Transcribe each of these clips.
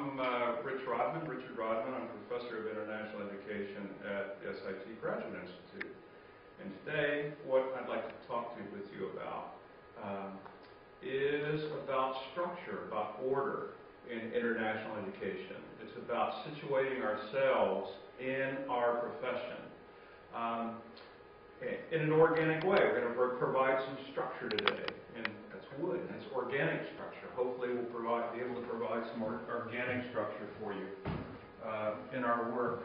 I'm Richard Rodman. I'm Professor of International Education at the S.I.T. Graduate Institute. And today, what I'd like to talk with you about is about structure, about order in international education. It's about situating ourselves in our profession in an organic way. We're going to provide some structure today, and that's wood, and it's organic structure. Hopefully we'll be able to provide some organic structure for you in our work.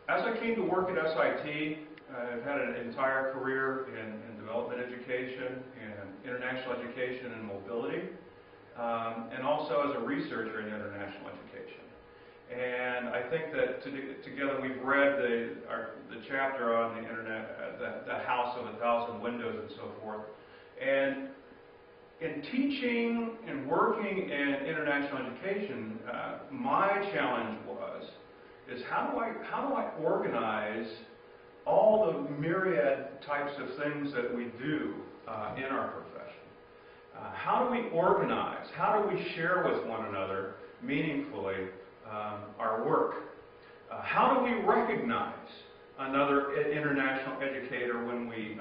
As I came to work at S.I.T., I've had an entire career in development education, and international education and mobility, and also as a researcher in international education. And I think that together we've read the chapter on the internet, the House of 1,000 Windows and so forth. And in teaching and working in international education, my challenge is how do I organize all the myriad types of things that we do in our profession? How do we organize? How do we share with one another meaningfully our work? How do we recognize another international educator when we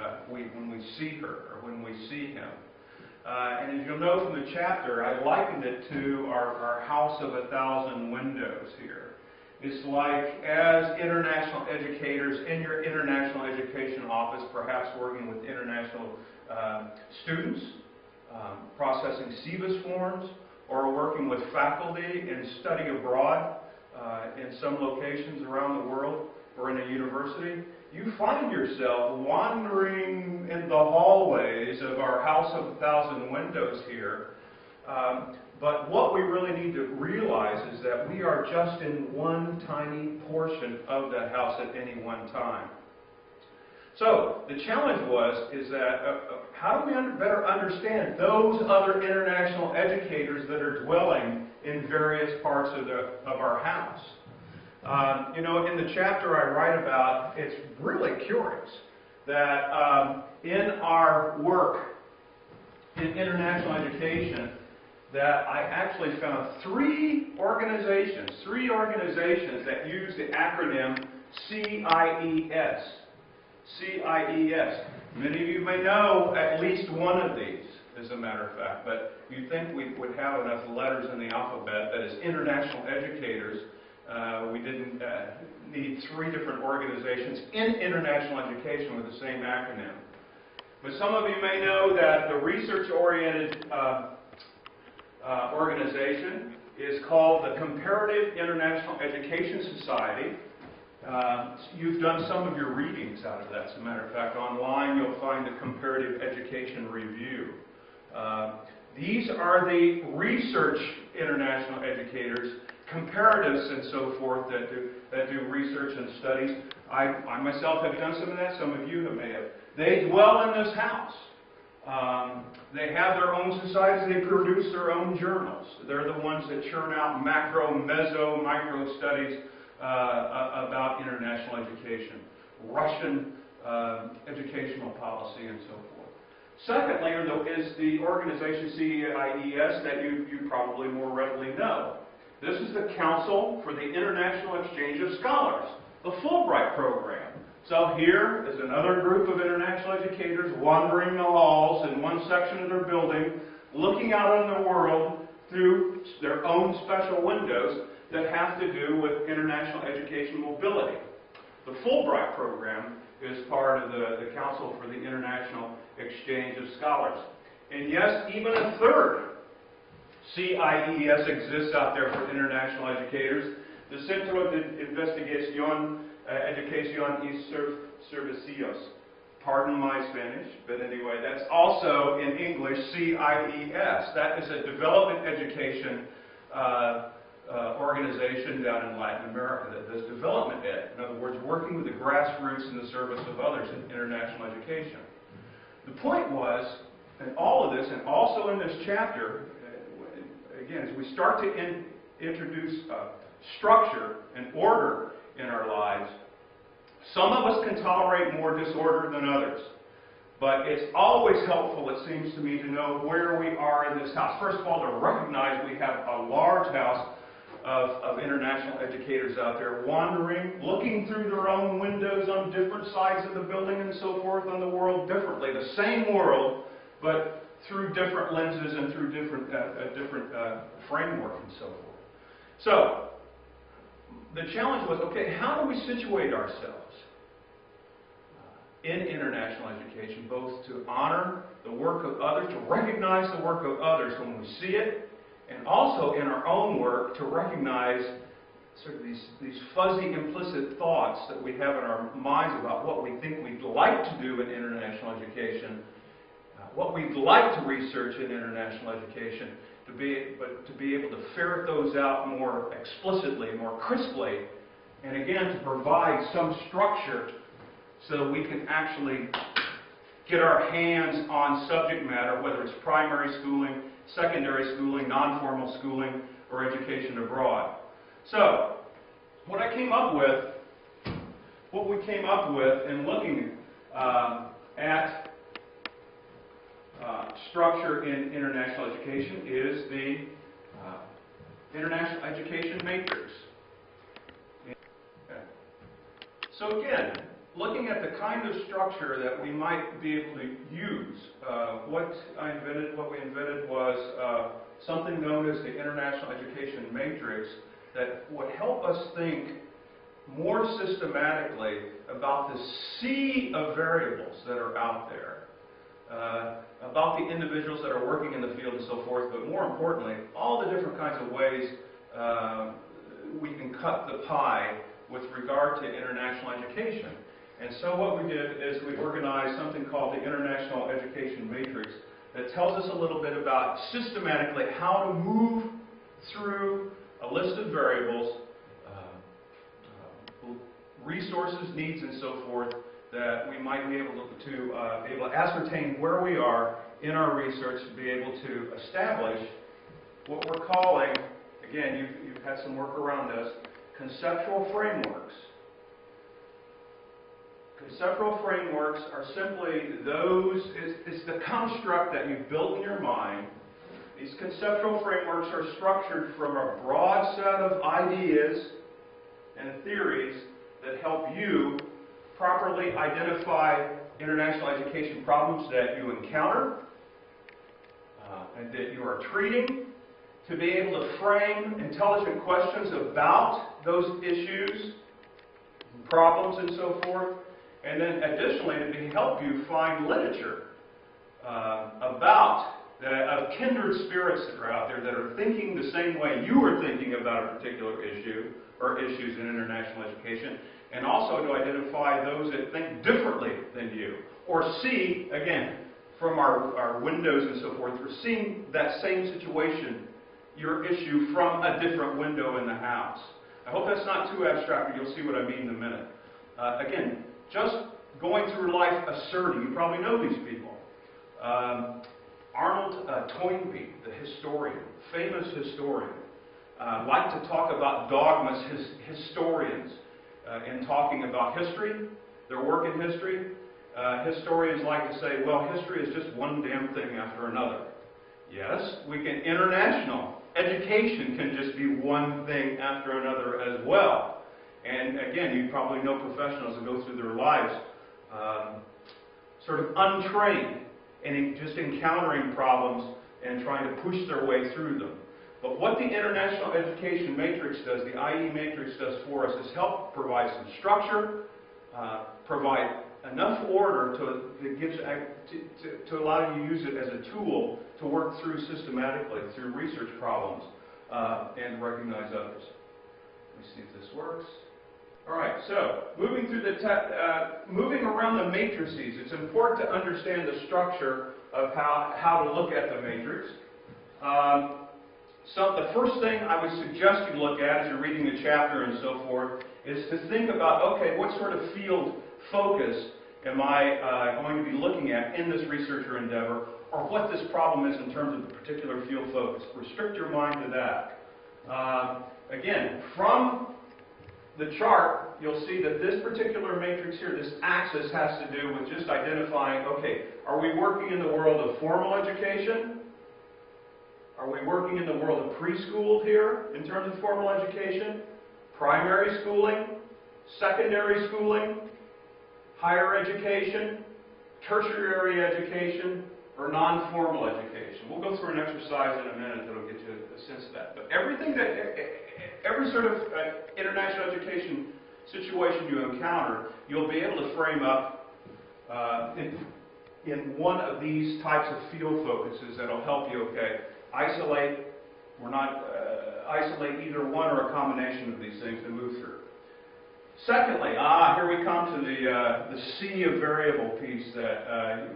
see her or when we see him? And as you'll know from the chapter, I likened it to our House of 1,000 Windows here. It's like as international educators in your international education office, perhaps working with international students, processing SEVIS forms, or working with faculty in study abroad in some locations around the world or in a university, you find yourself wandering in the hallways of our House of 1,000 Windows here. But what we really need to realize is that we are just in one tiny portion of that house at any one time. So the challenge is that how do we better understand those other international educators that are dwelling in various parts of our house? In the chapter I write about, it's really curious that in our work in international education, that I actually found three organizations that use the acronym CIES. CIES. Many of you may know at least one of these, as a matter of fact, but you'd think we would have enough letters in the alphabet that as international educators, we didn't need three different organizations in international education with the same acronym. But some of you may know that the research-oriented organization is called the Comparative International Education Society. You've done some of your readings out of that. As a matter of fact, online you'll find the Comparative Education Review. These are the research international educators, comparatives and so forth, that do research and studies. I myself have done some of that. Some of you may have. They dwell in this house. They have their own societies. They produce their own journals. They're the ones that churn out macro, meso, micro studies about international education, Russian educational policy, and so forth. Secondly, is the organization CIES that you probably more readily know. This is the Council for the International Exchange of Scholars, the Fulbright program. So here is another group of international educators wandering the halls in one section of their building, looking out on the world through their own special windows that have to do with international education mobility. The Fulbright program is part of the Council for the International Exchange of Scholars. And yes, even a third CIES exists out there for international educators. The Centro de Investigación Educación y Servicios. Pardon my Spanish, but anyway, that's also in English CIES. That is a development education organization down in Latin America that does development ed. In other words, working with the grassroots in the service of others in international education. The point was, in all of this, and also in this chapter, again, as we start to introduce structure and order in our lives, some of us can tolerate more disorder than others. But it's always helpful, it seems to me, to know where we are in this house. First of all, to recognize we have a large house of international educators out there wandering, looking through their own windows on different sides of the building and so forth on the world differently. The same world, but through different lenses and through different framework and so forth. So, the challenge was, okay, how do we situate ourselves in international education, both to honor the work of others, to recognize the work of others when we see it, and also in our own work to recognize sort of these fuzzy implicit thoughts that we have in our minds about what we think we'd like to do in international education, what we'd like to research in international education, to be able to ferret those out more explicitly, more crisply, and again to provide some structure so that we can actually get our hands on subject matter, whether it's primary schooling, secondary schooling, non-formal schooling, or education abroad. So, what we came up with in looking at structure in international education is the International Education Matrix. Okay. So again, looking at the kind of structure that we might be able to use, what we invented was something known as the International Education Matrix that would help us think more systematically about the sea of variables that are out there, about the individuals that are working in the field and so forth, but more importantly, all the different kinds of ways we can cut the pie with regard to international education. And so what we did is we organized something called the International Education Matrix that tells us a little bit about systematically how to move through a list of variables, resources, needs, and so forth, that we might be able to ascertain where we are in our research to be able to establish what we're calling, again, you've had some work around this, conceptual frameworks. Conceptual frameworks are simply those, it's the construct that you've built in your mind. These conceptual frameworks are structured from a broad set of ideas and theories that help you properly identify international education problems that you encounter and that you are treating, to be able to frame intelligent questions about those issues, problems, and so forth, and then additionally to help you find literature of kindred spirits that are out there that are thinking the same way you are thinking about a particular issue or issues in international education, and also to identify those that think differently than you, or see, again, from our windows and so forth, we're seeing that same situation, your issue, from a different window in the house. I hope that's not too abstract, but you'll see what I mean in a minute. Again, just going through life asserting, you probably know these people. Arnold Toynbee, the historian, famous historian, liked to talk about dogmas, historians, in talking about history, their work in history. Historians like to say, well, history is just one damn thing after another. Yes, international education can just be one thing after another as well. And again, you probably know professionals who go through their lives sort of untrained and just encountering problems and trying to push their way through them. But what the International Education Matrix does, the IE Matrix does for us, is help provide some structure, provide enough order to allow you to use it as a tool to work through systematically, through research problems, and recognize others. Let me see if this works. All right, so moving through moving around the matrices, it's important to understand the structure of how to look at the matrix. So the first thing I would suggest you look at as you're reading the chapter and so forth is to think about, okay, what sort of field focus am I going to be looking at in this researcher endeavor, or what this problem is in terms of the particular field focus. Restrict your mind to that. Again, from the chart, you'll see that this particular matrix here, this axis, has to do with just identifying, okay, are we working in the world of formal education? Are we working in the world of preschool here in terms of formal education? Primary schooling? Secondary schooling? Higher education? Tertiary education? Or non-formal education? We'll go through an exercise in a minute that will get you a sense of that. But every sort of international education situation you encounter, you'll be able to frame up in one of these types of field focuses that'll help you, okay, isolate either one or a combination of these things and move through. Secondly, here we come to the sea of variable piece that